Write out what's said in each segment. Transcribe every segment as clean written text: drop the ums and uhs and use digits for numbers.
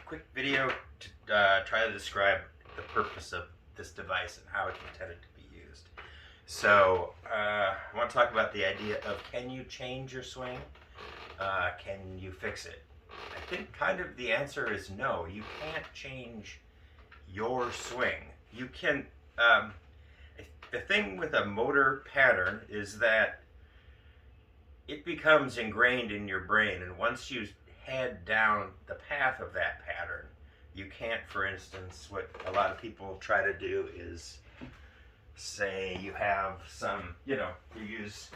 quick video to try to describe the purpose of this device and how it's intended to be used. So I want to talk about the idea of, can you change your swing? Can you fix it? I think kind of the answer is no. You can't change your swing. You can. The thing with a motor pattern is that it becomes ingrained in your brain, and once you head down the path of that pattern, you can't, for instance, what a lot of people try to do is say you have some, you use,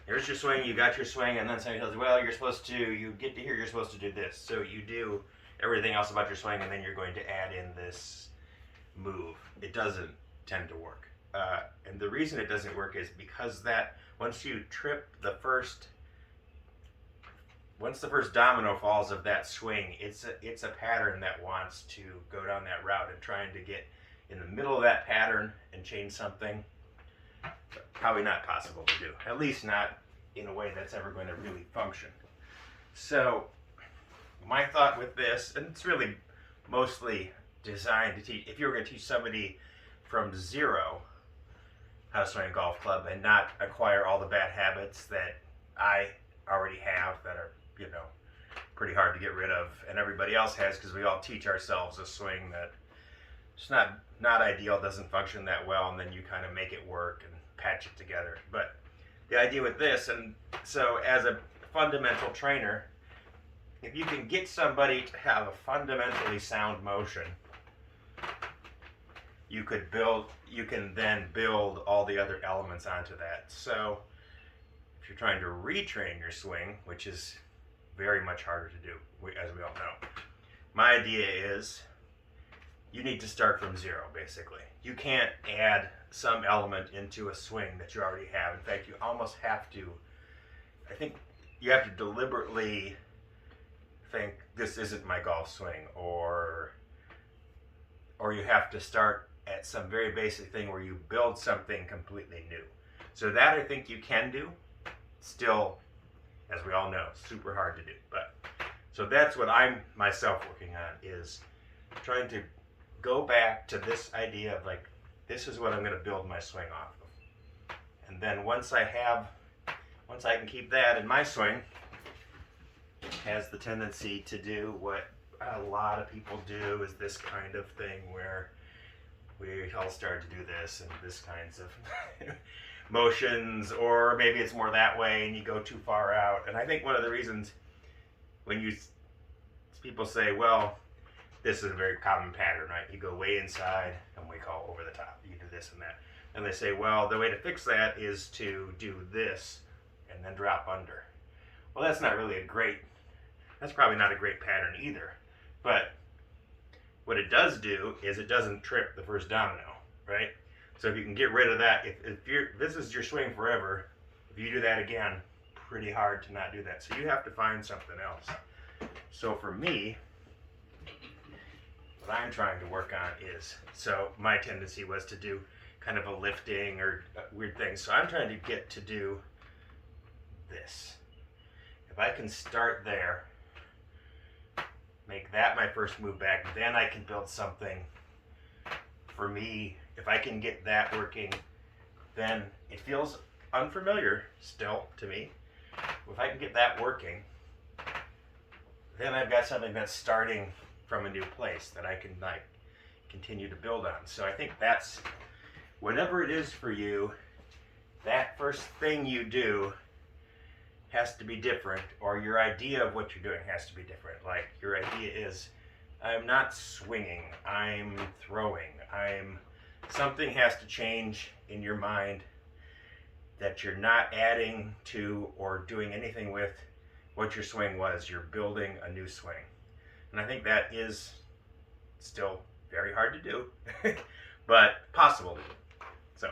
here's your swing, you got your swing, and then somebody tells you, well, you get to here, you're supposed to do this. So you do everything else about your swing, and then you're going to add in this move. It doesn't tend to work. And the reason it doesn't work is because that once you trip once the first domino falls of that swing, it's a pattern that wants to go down that route, and trying to get in the middle of that pattern and change something, probably not possible to do. At least not in a way that's ever going to really function. So my thought with this, and it's really mostly designed to teach, if you were going to teach somebody from zero how to swing a golf club and not acquire all the bad habits that I already have that are, pretty hard to get rid of, and everybody else has, because we all teach ourselves a swing that it's not ideal, doesn't function that well, and then you kind of make it work and patch it together. But the idea with this, and so as a fundamental trainer, if you can get somebody to have a fundamentally sound motion, you can then build all the other elements onto that. So if you're trying to retrain your swing, which is very much harder to do, as we all know, my idea is you need to start from zero, basically. You can't add some element into a swing that you already have. In fact, you almost have to, I think you have to deliberately think, this isn't my golf swing, or you have to start at some very basic thing where you build something completely new. So that I think you can do. Still, as we all know, super hard to do. But so that's what I'm myself working on, is trying to go back to this idea of, like, this is what I'm going to build my swing off of. And then once I can keep that in my swing, it has the tendency to do what a lot of people do, is this kind of thing where we all start to do this and this kinds of motions, or maybe it's more that way and you go too far out. And I think one of the reasons when people say, well, this is a very common pattern, right? You go way inside and we call over the top. You do this and that. And they say, well, the way to fix that is to do this and then drop under. Well, that's probably not a great pattern either. But what it does do is it doesn't trip the first domino, right? So if you can get rid of that, if this is your swing forever, if you do that again, pretty hard to not do that. So you have to find something else. So for me, what I'm trying to work on is, so my tendency was to do kind of a lifting or weird things. So I'm trying to get to do this. If I can start there, make that my first move back, then I can build something. For me, if I can get that working, then it feels unfamiliar still to me. If I can get that working, then I've got something that's starting from a new place that I can continue to build on. So I think that's, whatever it is for you, that first thing you do has to be different, or your idea of what you're doing has to be different. Like, your idea is, I'm not swinging, I'm throwing. Something has to change in your mind, that you're not adding to or doing anything with what your swing was. You're building a new swing. And I think that is still very hard to do, but possible to do. So